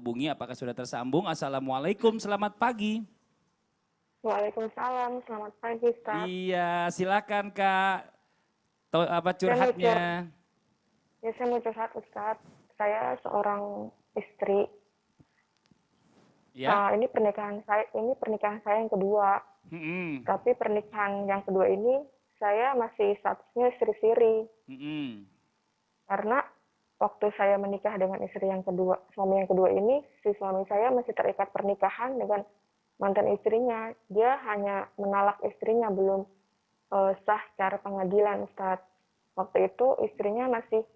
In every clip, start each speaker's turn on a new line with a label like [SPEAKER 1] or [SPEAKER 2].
[SPEAKER 1] hubungi. Apakah sudah tersambung? Assalamualaikum, selamat pagi.
[SPEAKER 2] Waalaikumsalam, selamat pagi, Ustaz.
[SPEAKER 1] Iya, silakan Kak. Apa
[SPEAKER 2] Saya mau
[SPEAKER 1] curhatnya?
[SPEAKER 2] saya mau curhat, Ustaz. Saya seorang istri.
[SPEAKER 1] Ya.
[SPEAKER 2] Ini pernikahan saya yang kedua.
[SPEAKER 1] Mm-mm.
[SPEAKER 2] Tapi pernikahan yang kedua ini saya masih statusnya istri siri.
[SPEAKER 1] Mm-mm.
[SPEAKER 2] Karena waktu saya menikah dengan istri yang kedua, suami yang kedua ini, si suami saya masih terikat pernikahan dengan mantan istrinya. Dia hanya menalak istrinya, belum sah secara pengadilan, Ustaz. Waktu itu istrinya masih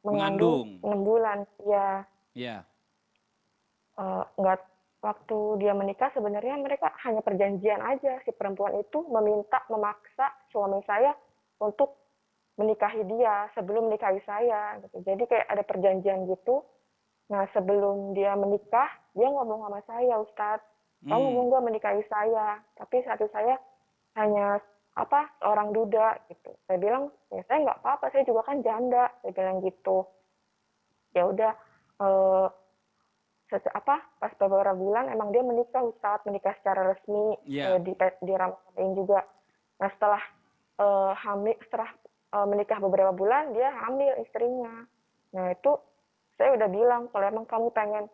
[SPEAKER 2] mengandung
[SPEAKER 1] Mengandung.
[SPEAKER 2] 6 bulan. Ya,
[SPEAKER 1] Ya.
[SPEAKER 2] nggak, waktu dia menikah sebenarnya mereka hanya perjanjian aja. Si perempuan itu memaksa suami saya untuk menikahi dia sebelum menikahi saya gitu. Jadi kayak ada perjanjian gitu. Nah, sebelum dia menikah, dia ngomong sama saya, Ustadz, kamu mau
[SPEAKER 1] Hmm.
[SPEAKER 2] nggak menikahi saya? Tapi satu saya hanya seorang duda gitu. Saya bilang, ya saya nggak apa-apa, saya juga kan janda. Saya bilang gitu. Ya udah, eh, pas beberapa bulan emang dia menikah, Ustadz, menikah secara resmi,
[SPEAKER 1] Ya.
[SPEAKER 2] di Ramadan juga. Nah, setelah menikah beberapa bulan, dia hamil istrinya. Nah, itu saya udah bilang, kalau emang kamu pengen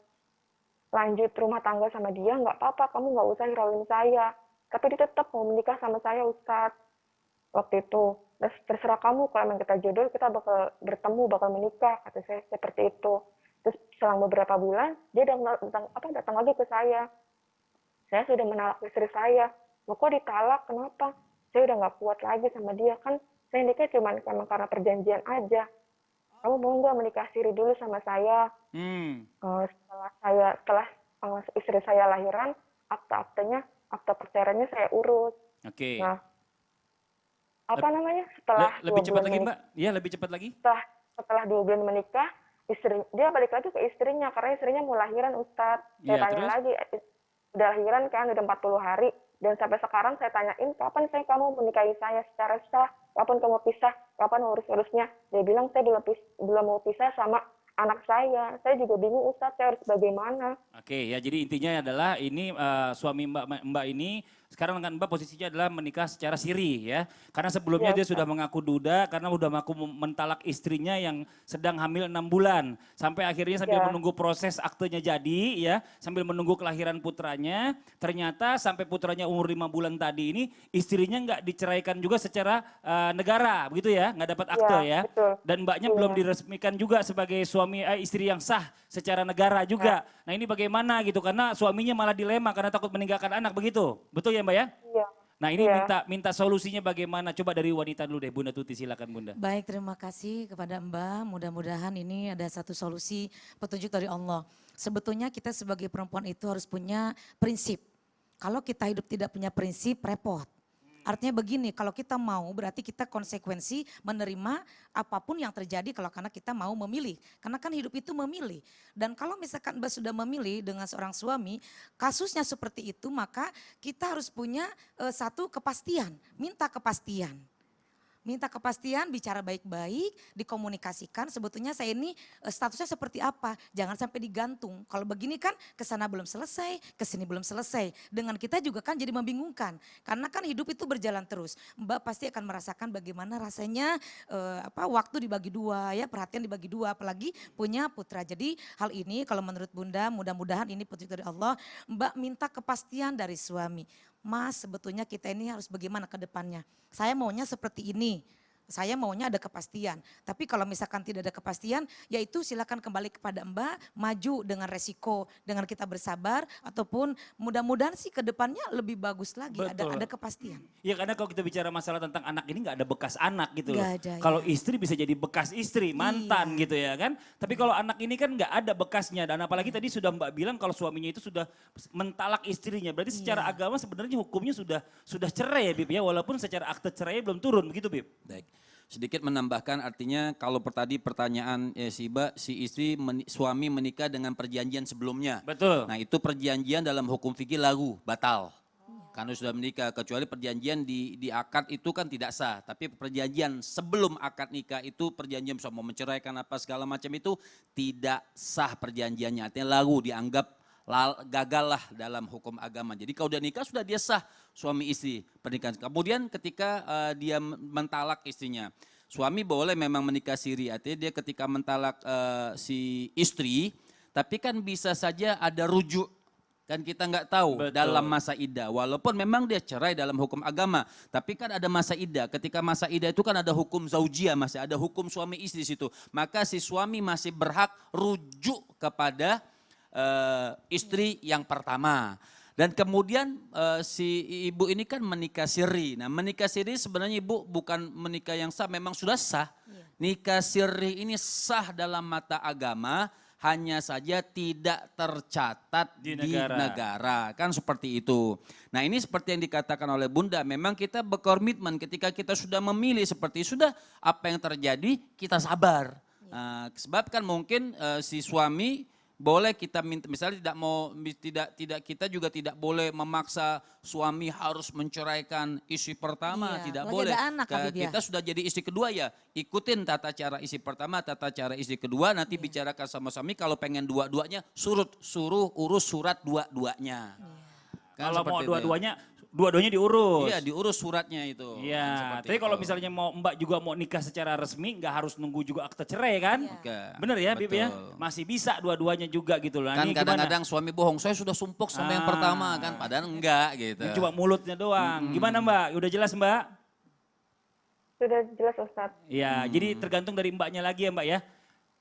[SPEAKER 2] lanjut rumah tangga sama dia, nggak apa-apa, kamu nggak usah hirauin saya. Tapi dia tetap mau menikah sama saya, Ustadz, waktu itu. Terserah kamu, kalau emang kita jodoh, kita bakal bertemu, bakal menikah, kata saya seperti itu. Terus selang beberapa bulan, dia datang lagi ke saya. Saya sudah menalak istri saya. Loh, kok ditalak? Kenapa? Saya udah nggak kuat lagi sama dia. Kan saya nikah cuma karena perjanjian aja. Kamu mau nggak menikah siri dulu sama saya?
[SPEAKER 1] Hmm.
[SPEAKER 2] Setelah istri saya lahiran, akta perceraiannya saya urus.
[SPEAKER 1] Oke.
[SPEAKER 2] Nah, setelah
[SPEAKER 1] Lebih
[SPEAKER 2] dua
[SPEAKER 1] cepat
[SPEAKER 2] bulan
[SPEAKER 1] lagi
[SPEAKER 2] menikah,
[SPEAKER 1] Mbak? Iya, lebih cepat lagi.
[SPEAKER 2] setelah 2 bulan menikah, dia balik lagi ke istrinya karena istrinya mau lahiran, Ustadz. Saya
[SPEAKER 1] Iya,
[SPEAKER 2] tanya
[SPEAKER 1] terus?
[SPEAKER 2] lagi, udah lahiran kan, udah 40 hari. Dan sampai sekarang saya tanyain, kapan kamu menikahi saya secara sah? Kapan kamu pisah? Kapan urus-urusnya? Dia bilang, saya belum mau pisah sama anak saya. Saya juga bingung, Ustadz, saya harus bagaimana?
[SPEAKER 1] Oke, ya jadi intinya adalah ini suami Mbak ini sekarang kan Mbak posisinya adalah menikah secara siri ya. Karena sebelumnya
[SPEAKER 2] Iya,
[SPEAKER 1] dia sudah
[SPEAKER 2] Ustadz.
[SPEAKER 1] mengaku duda karena sudah mengaku mentalak istrinya yang sedang hamil 6 bulan. Sampai akhirnya sambil
[SPEAKER 2] Ya,
[SPEAKER 1] menunggu proses aktenya jadi ya, sambil menunggu kelahiran putranya, ternyata sampai putranya umur 5 bulan tadi ini istrinya nggak diceraikan juga secara negara, begitu ya, nggak dapat akte
[SPEAKER 2] iya,
[SPEAKER 1] ya.
[SPEAKER 2] betul.
[SPEAKER 1] Dan mbaknya belum
[SPEAKER 2] Iya.
[SPEAKER 1] diresmikan juga sebagai istri yang sah secara negara
[SPEAKER 2] Nah,
[SPEAKER 1] juga. Nah ini bagaimana gitu, karena suaminya malah dilema karena takut meninggalkan anak, begitu? Betul ya Mbak ya?
[SPEAKER 2] iya,
[SPEAKER 1] Nah ini
[SPEAKER 2] iya.
[SPEAKER 1] minta solusinya bagaimana, coba dari wanita dulu deh, Bunda Tuti, silakan Bunda.
[SPEAKER 3] Baik, terima kasih kepada Mbak. Mudah-mudahan ini ada satu solusi petunjuk dari Allah. Sebetulnya kita sebagai perempuan itu harus punya prinsip. Kalau kita hidup tidak punya prinsip, repot. Artinya begini, kalau kita mau berarti kita konsekuensi menerima apapun yang terjadi kalau karena kita mau memilih. Karena kan hidup itu memilih. Dan kalau misalkan Mbak sudah memilih dengan seorang suami, kasusnya seperti itu maka kita harus punya satu kepastian, minta kepastian. Minta kepastian, bicara baik-baik, dikomunikasikan sebetulnya saya ini statusnya seperti apa. Jangan sampai digantung. Kalau begini kan kesana belum selesai, kesini belum selesai. Dengan kita juga kan jadi membingungkan. Karena kan hidup itu berjalan terus. Mbak pasti akan merasakan bagaimana rasanya waktu dibagi dua ya, perhatian dibagi dua. Apalagi punya putra. Jadi hal ini kalau menurut Bunda mudah-mudahan ini petunjuk dari Allah. Mbak minta kepastian dari suami. Mas, sebetulnya kita ini harus bagaimana ke depannya. Saya maunya seperti ini. Saya maunya ada kepastian. Tapi kalau misalkan tidak ada kepastian, yaitu silakan kembali kepada Mbak, maju dengan resiko, dengan kita bersabar, ataupun mudah-mudahan sih ke depannya lebih bagus lagi, ada
[SPEAKER 1] Betul.
[SPEAKER 3] kepastian.
[SPEAKER 1] Ya karena kalau kita bicara masalah tentang anak ini nggak ada bekas anak gitu loh.
[SPEAKER 3] Gak ada
[SPEAKER 1] Kalau
[SPEAKER 3] ya.
[SPEAKER 1] istri bisa jadi bekas istri, mantan
[SPEAKER 3] Iya.
[SPEAKER 1] gitu ya kan. Tapi kalau anak ini kan nggak ada bekasnya. Dan apalagi tadi sudah Mbak bilang kalau suaminya itu sudah mentalak istrinya. Berarti secara
[SPEAKER 3] Iya.
[SPEAKER 1] agama sebenarnya hukumnya sudah cerai ya Bib ya. Walaupun secara akte cerai belum turun begitu Bib.
[SPEAKER 4] Baik. Sedikit menambahkan artinya kalau tadi pertanyaan si istri suami menikah dengan perjanjian sebelumnya.
[SPEAKER 1] Betul.
[SPEAKER 4] Nah itu perjanjian dalam hukum fikih lagu, batal. Karena sudah menikah, kecuali perjanjian di akad itu kan tidak sah. Tapi perjanjian sebelum akad nikah itu perjanjian mau menceraikan apa segala macam itu tidak sah perjanjiannya. Artinya lalu dianggap gagal lah dalam hukum agama. Jadi kalau udah nikah sudah dia sah suami istri pernikahan. Kemudian ketika dia mentalak istrinya. Suami boleh memang menikah siri, artinya dia ketika mentalak si istri, tapi kan bisa saja ada rujuk. Kan kita nggak tahu dalam masa iddah, walaupun memang dia cerai dalam hukum agama, tapi kan ada masa iddah. Ketika masa iddah itu kan ada hukum zaujiyah, masih ada hukum suami istri di situ. Maka si suami masih berhak rujuk kepada istri yang pertama. Dan kemudian si ibu ini kan menikah siri. Nah menikah siri sebenarnya ibu bukan menikah yang sah, memang sudah sah. Nikah siri ini sah dalam mata agama, hanya saja tidak tercatat di negara. Kan seperti itu. Nah ini seperti yang dikatakan oleh Bunda, memang kita berkomitmen ketika kita sudah memilih seperti sudah apa yang terjadi kita sabar. Sebab kan mungkin si suami boleh kita minta, misalnya tidak kita juga tidak boleh memaksa suami harus menceraikan istri pertama, tidak boleh. Kita sudah jadi istri kedua ya, ikutin tata cara istri pertama, tata cara istri kedua, nanti bicarakan sama suami kalau pengen dua-duanya suruh urus surat dua-duanya. Kan
[SPEAKER 1] kalau mau dua-duanya diurus.
[SPEAKER 4] Iya, diurus suratnya itu.
[SPEAKER 1] Iya, tapi kalau misalnya Mbak juga mau nikah secara resmi, nggak harus nunggu juga akte cerai kan? Bener ya, Bib ya? Masih bisa dua-duanya juga gitu loh.
[SPEAKER 4] Kan kadang-kadang suami bohong, saya sudah sumpuk sama yang pertama kan, padahal enggak gitu.
[SPEAKER 1] Ini cuma mulutnya doang. Gimana Mbak? Udah jelas Mbak?
[SPEAKER 2] Sudah jelas Ustadz.
[SPEAKER 1] Iya, jadi tergantung dari Mbaknya lagi ya Mbak ya.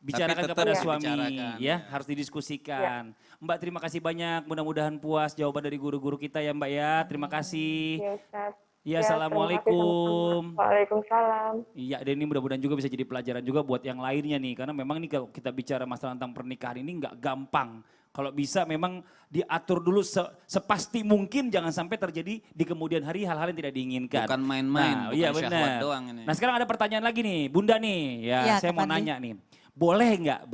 [SPEAKER 1] Bicarakan kepada suami ya, harus didiskusikan. Mbak terima kasih banyak, mudah-mudahan puas jawaban dari guru-guru kita ya Mbak ya. Terima kasih.
[SPEAKER 2] Ya Ustadz.
[SPEAKER 1] Ya, assalamualaikum.
[SPEAKER 2] Waalaikumsalam.
[SPEAKER 1] Iya, dan ini mudah-mudahan juga bisa jadi pelajaran juga buat yang lainnya nih. Karena memang ini kalau kita bicara masalah tentang pernikahan ini nggak gampang. Kalau bisa memang diatur dulu sepasti mungkin, jangan sampai terjadi di kemudian hari hal-hal yang tidak diinginkan.
[SPEAKER 4] Bukan main-main,
[SPEAKER 1] nah,
[SPEAKER 4] bukan
[SPEAKER 1] iya,
[SPEAKER 4] syahwat doang ini.
[SPEAKER 1] Nah sekarang ada pertanyaan lagi nih, Bunda nih. Ya, saya mau nanya nih. Boleh nggak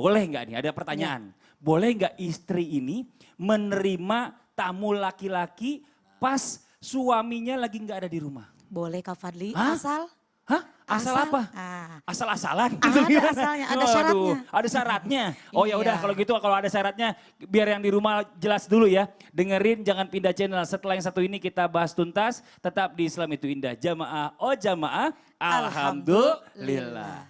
[SPEAKER 1] nih, ada pertanyaan. Boleh nggak istri ini menerima tamu laki-laki pas suaminya lagi nggak ada di rumah?
[SPEAKER 3] Boleh Kak Fadli,
[SPEAKER 1] Hah? Asal apa? Asal-asalan?
[SPEAKER 3] Ada asalnya, ada syaratnya.
[SPEAKER 1] Ada syaratnya. Oh ya udah kalau gitu, kalau ada syaratnya biar yang di rumah jelas dulu ya. Dengerin, jangan pindah channel. Setelah yang satu ini kita bahas tuntas. Tetap di Islam itu Indah. Jamaah, oh jamaah, alhamdulillah.